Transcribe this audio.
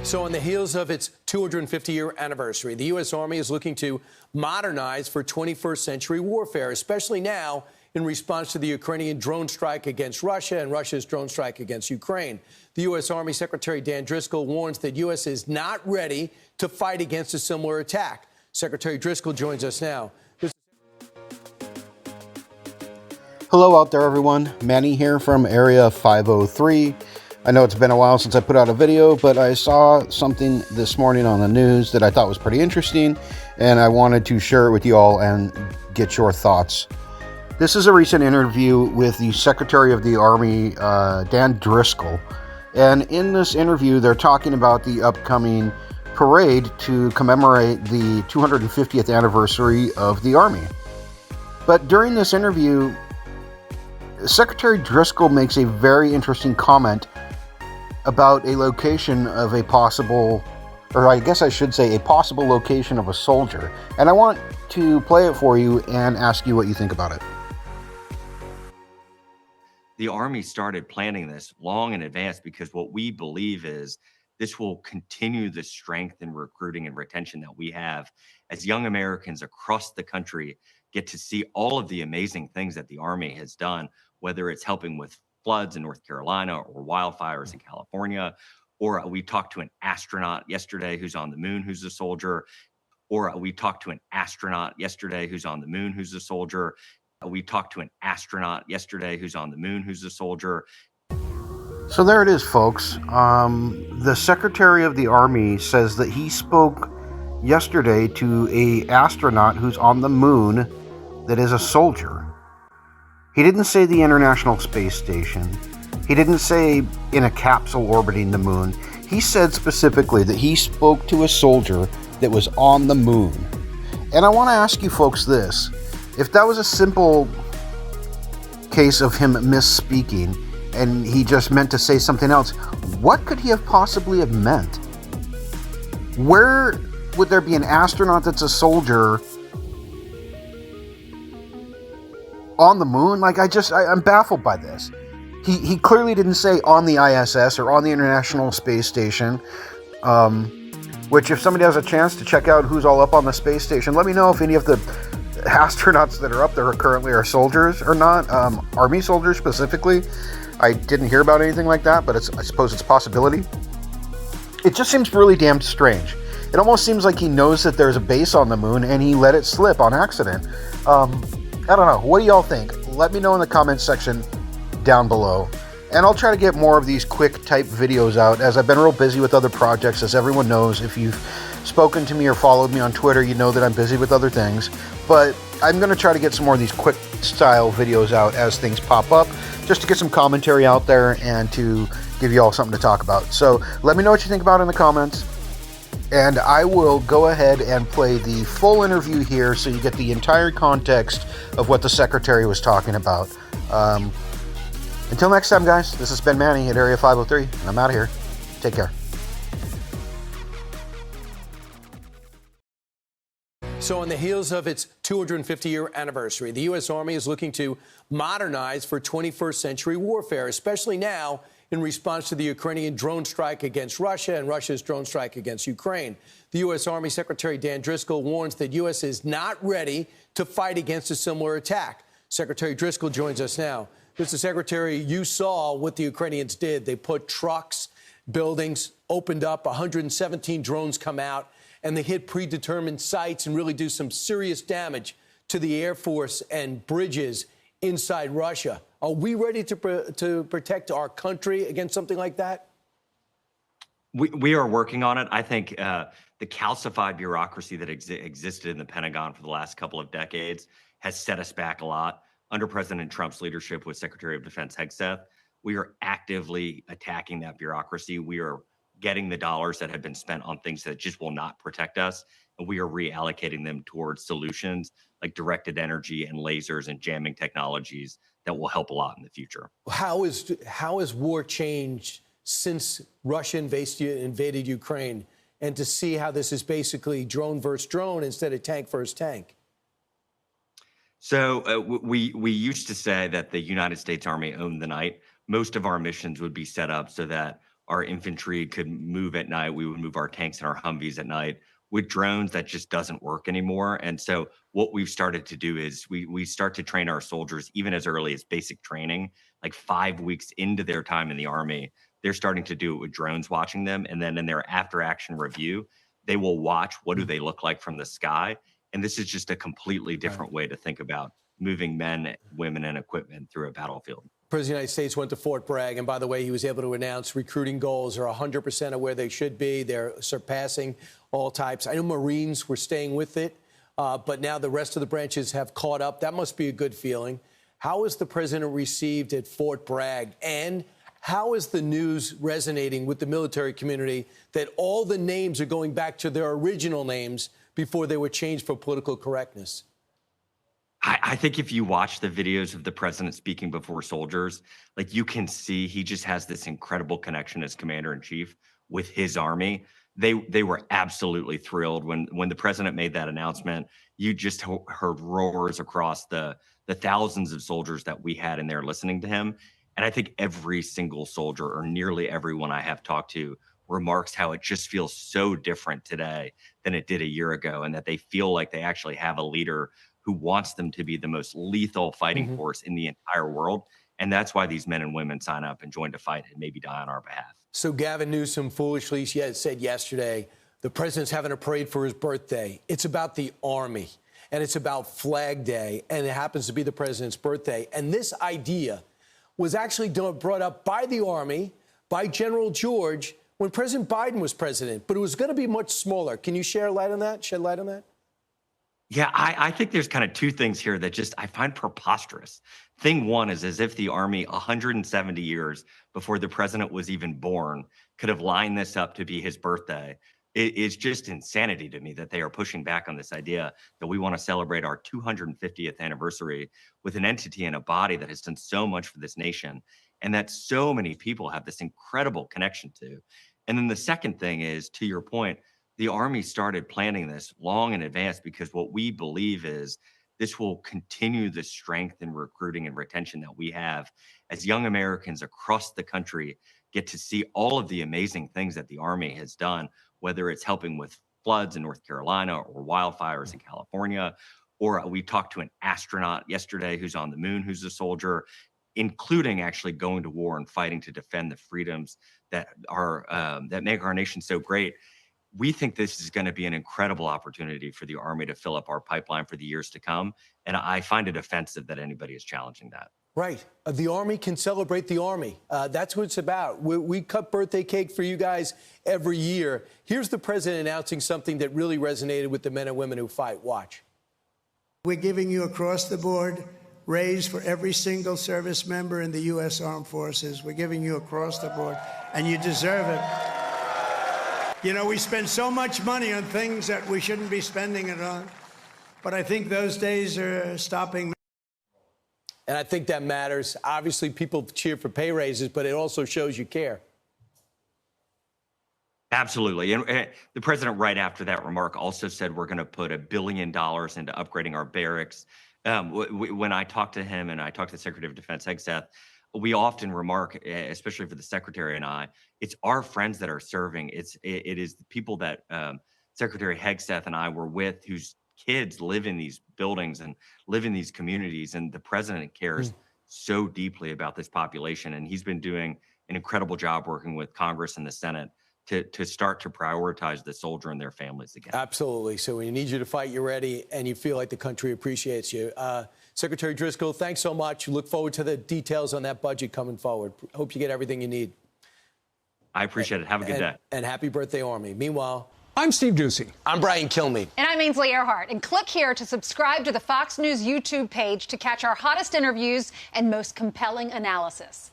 So on the heels of its 250-year anniversary, the U.S. Army is looking to modernize for 21st century warfare, especially now in response to the Ukrainian drone strike against Russia and Russia's drone strike against Ukraine. The U.S. Army Secretary Dan Driscoll warns that U.S. is not ready to fight against a similar attack. Secretary Driscoll joins us now. Hello out there, everyone. Manny here from Area 503. I know it's been a while since I put out a video, but I saw something this morning on the news that I thought was pretty interesting, and I wanted to share it with you all and get your thoughts. This is a recent interview with the Secretary of the Army, Dan Driscoll. And in this interview, they're talking about the upcoming parade to commemorate the 250th anniversary of the Army. But during this interview, Secretary Driscoll makes a very interesting comment about a location of a possible, or I guess I should say a possible location of a soldier. And I want to play it for you and ask you what you think about it. The Army started planning this long in advance because what we believe is this will continue the strength in recruiting and retention that we have as young Americans across the country get to see all of the amazing things that the Army has done, whether it's helping with floods in North Carolina or wildfires in California, or we talked to an astronaut yesterday who's on the moon, who's a soldier, or we talked to an astronaut yesterday who's on the moon, who's a soldier. We talked to an astronaut yesterday who's on the moon, who's a soldier. So there it is, folks. The Secretary of the Army says that he spoke yesterday to an astronaut who's on the moon that is a soldier. He didn't say the International Space Station. He didn't say in a capsule orbiting the moon. He said specifically that he spoke to a soldier that was on the moon. And I want to ask you folks this. If that was a simple case of him misspeaking and he just meant to say something else, what could he have possibly have meant? Where would there be an astronaut that's a soldier on the moon? Like, I'm baffled by this. He clearly didn't say on the ISS or on the International Space Station, which if somebody has a chance to check out who's all up on the space station, let me know if any of the astronauts that are up there currently are soldiers or not, Army soldiers specifically. I didn't hear about anything like that, but I suppose it's a possibility. It just seems really damn strange. It almost seems like he knows that there's a base on the moon and he let it slip on accident. I don't know. What do y'all think? Let me know in the comments section down below. And I'll try to get more of these quick type videos out as I've been real busy with other projects, as everyone knows. If you've spoken to me or followed me on Twitter, you know that I'm busy with other things. But I'm going to try to get some more of these quick style videos out as things pop up, just to get some commentary out there and to give you all something to talk about. So let me know what you think about it in the comments. And I will go ahead and play the full interview here so you get the entire context of what the Secretary was talking about. Until next time, guys, this has been Manny at Area 503, and I'm out of here. Take care. So on the heels of its 250-year anniversary, the U.S. Army is looking to modernize for 21st century warfare, especially now in response to the Ukrainian drone strike against Russia and Russia's drone strike against Ukraine. The U.S. Army Secretary Dan Driscoll warns that U.S. is not ready to fight against a similar attack. Secretary Driscoll joins us now. Mr. Secretary, you saw what the Ukrainians did. They put trucks, buildings, opened up, 117 drones come out, and they hit predetermined sites and really do some serious damage to the Air Force and bridges inside Russia. Are we ready to protect our country against something like that? We are working on it. I think the calcified bureaucracy that existed in the Pentagon for the last couple of decades has set us back a lot. Under President Trump's leadership with Secretary of Defense Hegseth, we are actively attacking that bureaucracy. We are getting the dollars that have been spent on things that just will not protect us, and we are reallocating them towards solutions like directed energy and lasers and jamming technologies that will help a lot in the future. How has war changed since Russia invaded Ukraine, and to see how this is basically drone versus drone instead of tank versus tank? So we used to say that the United States Army owned the night. Most of our missions would be set up so that our infantry could move at night. We would move our tanks and our Humvees at night. With drones, that just doesn't work anymore. And so what we've started to do is we start to train our soldiers even as early as basic training, like 5 weeks into their time in the Army. They're starting to do it with drones watching them. And then in their after action review, they will watch what do they look like from the sky. And this is just a completely different way to think about moving men, women, and equipment through a battlefield. President of the United States went to Fort Bragg, and by the way, he was able to announce recruiting goals are 100% of where they should be. They're surpassing all types. I know Marines were staying with it, but now the rest of the branches have caught up. That must be a good feeling. How was the president received at Fort Bragg? And how is the news resonating with the military community that all the names are going back to their original names before they were changed for political correctness? I think if you watch the videos of the president speaking before soldiers, like you can see he just has this incredible connection as commander in chief with his army. They were absolutely thrilled when the president made that announcement. You just heard roars across the thousands of soldiers that we had in there listening to him. And I think every single soldier, or nearly everyone I have talked to, remarks how it just feels so different today than it did a year ago, and that they feel like they actually have a leader who wants them to be the most lethal fighting force in the entire world. And that's why these men and women sign up and join to fight and maybe die on our behalf. So Gavin Newsom foolishly said yesterday, the president's having a parade for his birthday. It's about the Army, and it's about Flag Day, and it happens to be the president's birthday. And this idea was actually brought up by the Army, by General George, when President Biden was president, but it was going to be much smaller. Can you shed light on that? Yeah, I think there's kind of two things here that just I find preposterous. Thing one is as if the Army 170 years before the president was even born could have lined this up to be his birthday. It is just insanity to me that they are pushing back on this idea that we want to celebrate our 250th anniversary with an entity and a body that has done so much for this nation and that so many people have this incredible connection to. And then the second thing is, to your point, the Army started planning this long in advance because what we believe is this will continue the strength in recruiting and retention that we have as young Americans across the country get to see all of the amazing things that the Army has done, whether it's helping with floods in North Carolina or wildfires in California, or we talked to an astronaut yesterday who's on the moon, who's a soldier, including actually going to war and fighting to defend the freedoms that are that make our nation so great. We think this is going to be an incredible opportunity for the Army to fill up our pipeline for the years to come. And I find it offensive that anybody is challenging that. Right. The Army can celebrate the Army. That's what it's about. We cut birthday cake for you guys every year. Here's the president announcing something that really resonated with the men and women who fight. Watch. We're giving you across the board raise for every single service member in the U.S. Armed Forces. We're giving you across the board, and you deserve it. You know, we spend so much money on things that we shouldn't be spending it on, but I think those days are stopping. And I think that matters. Obviously, people cheer for pay raises, but it also shows you care. Absolutely. And the president, right after that remark, also said we're going to put $1 billion into upgrading our barracks. When I talked to him and I talked to the Secretary of Defense, Hegseth, we often remark, especially for the Secretary and I, it's our friends that are serving. It is the people that Secretary Hegseth and I were with whose kids live in these buildings and live in these communities. And the president cares so deeply about this population. And he's been doing an incredible job working with Congress and the Senate to start to prioritize the soldier and their families again. Absolutely. So when you need you to fight, you're ready, and you feel like the country appreciates you. Secretary Driscoll, thanks so much. Look forward to the details on that budget coming forward. Hope you get everything you need. I appreciate it. Have a good day. And happy birthday, Army. Meanwhile, I'm Steve Doocy. I'm Brian Kilmeade. And I'm Ainsley Earhart. And click here to subscribe to the Fox News YouTube page to catch our hottest interviews and most compelling analysis.